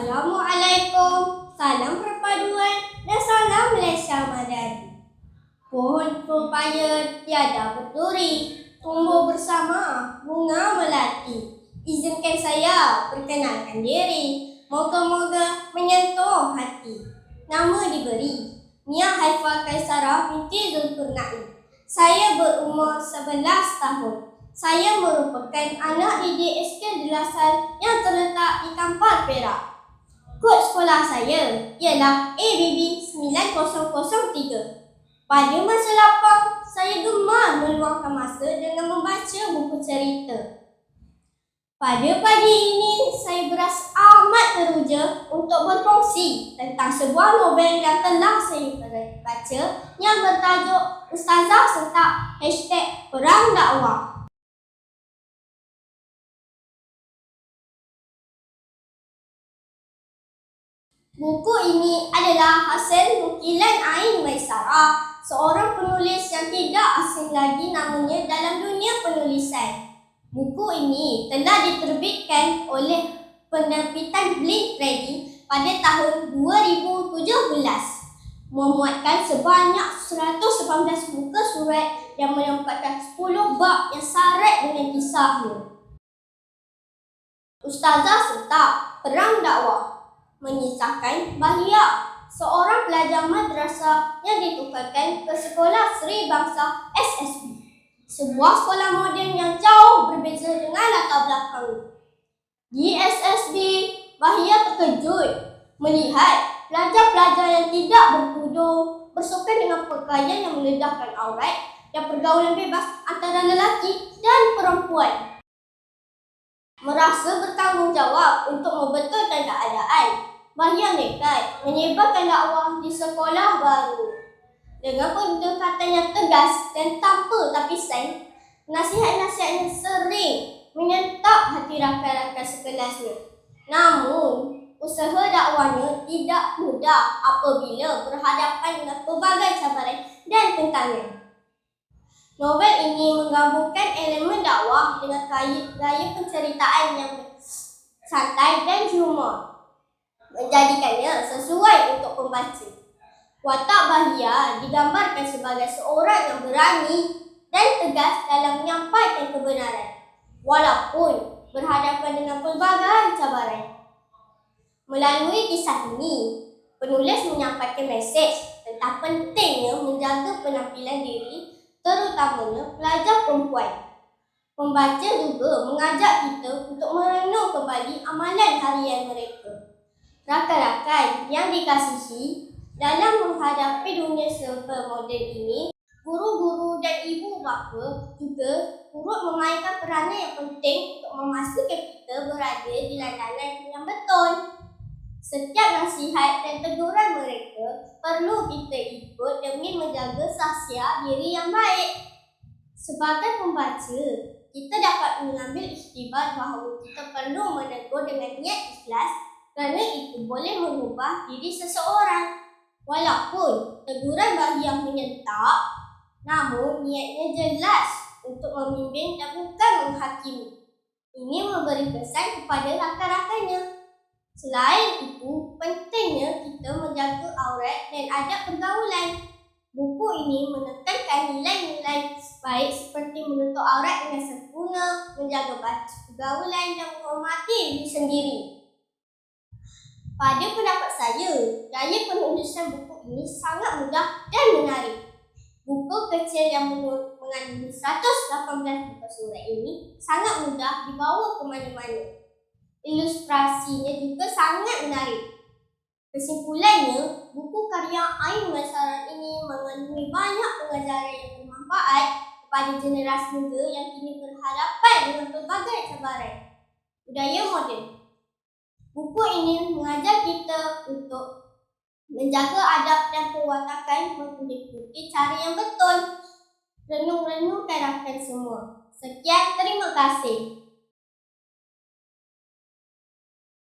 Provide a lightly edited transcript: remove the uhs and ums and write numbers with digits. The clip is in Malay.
Assalamualaikum, salam perpaduan dan salam Malaysia Madani. Pohon pepaya tiada berduri, tumbuh bersama bunga melati. Izinkan saya perkenalkan diri, moga-moga menyentuh hati. Nama diberi Mia Haifah Kaisarah binti Zulkarnain. Saya berumur 11 tahun. Saya merupakan anak didik SK Delasan yang terletak di Kampar, Perak. Kod sekolah saya ialah ABB 9003. Pada masa lapang, saya gemar meluangkan masa dengan membaca buku cerita. Pada pagi ini, saya berasa amat teruja untuk berkongsi tentang sebuah novel yang telah saya baca yang bertajuk Ustazah Sentak #Perang Dakwah. Buku ini adalah hasil nukilan Ain Maisarah, seorang penulis yang tidak asing lagi namanya dalam dunia penulisan. Buku ini telah diterbitkan oleh penerbitan Blink Trading pada tahun 2017. Memuatkan sebanyak 118 muka surat yang menempatkan 10 bab yang syarat dengan kisahnya. Ustazah Sentak, Perang Dakwah mengisahkan Bahia, seorang pelajar madrasah yang ditukarkan ke sekolah Sri Bangsa SSB, sebuah sekolah moden yang jauh berbeza dengan latar belakang. Di SSB, Bahia terkejut melihat pelajar-pelajar yang tidak bertudung bersukan dengan pakaian yang meledahkan aurat dan pergaulan bebas antara lelaki dan perempuan. Merasa bertanggungjawab untuk membetulkan keadaan, Bahia nekat menyebarkan dakwah di sekolah baru. Dengan pendekatan yang tegas dan tanpa tapisan, nasihat-nasihatnya sering menyentap hati rakan-rakan sekelasnya. Namun, usaha dakwahnya tidak mudah apabila berhadapan dengan pelbagai cabaran dan tentangan. Novel ini menggabungkan elemen dakwah dengan gaya penceritaan yang santai dan humor, menjadikannya sesuai untuk pembaca. Watak Bahia digambarkan sebagai seorang yang berani dan tegas dalam menyampaikan kebenaran, walaupun berhadapan dengan pelbagai cabaran. Melalui kisah ini, penulis menyampaikan mesej tentang pentingnya menjaga penampilan diri, terutamanya pelajar perempuan. Pembaca juga mengajak kita untuk merenung kembali amalan harian mereka. Rakan-rakan yang dikasihi, dalam menghadapi dunia serba moden ini, guru-guru dan ibu bapa juga turut memainkan peranan yang penting untuk memastikan kita berada di landaran yang betul. Setiap nasihat dan teguran mereka perlu kita ikut demi menjaga sahsia diri yang baik. Sebagai pembaca, kita dapat mengambil iktibar bahawa kita perlu menegur dengan niat ikhlas, kerana itu boleh mengubah diri seseorang. Walaupun teguran Bahia menyentak, namun niatnya jelas untuk membimbing dan bukan menghakimi. Ini memberi kesan kepada rakan-rakannya. Selain itu, pentingnya kita menjaga aurat dan adab pergaulan. Buku ini menekankan nilai-nilai baik seperti menutup aurat dengan sempurna, menjaga batas pergaulan dan menghormati diri sendiri. Pada pendapat saya, gaya penulisan buku ini sangat mudah dan menarik. Buku kecil yang mengandungi 118 muka surat ini sangat mudah dibawa ke mana-mana. Ilustrasinya juga sangat menarik. Kesimpulannya, buku karya Ain Maisarah ini mengandungi banyak pengajaran yang bermanfaat kepada generasi muda yang kini berhadapan dengan pelbagai cabaran budaya moden. Buku ini mengajar kita untuk menjaga adab dan perwatakan mengikuti cara yang betul. Renung-renungkan rakan semua. Sekian, terima kasih.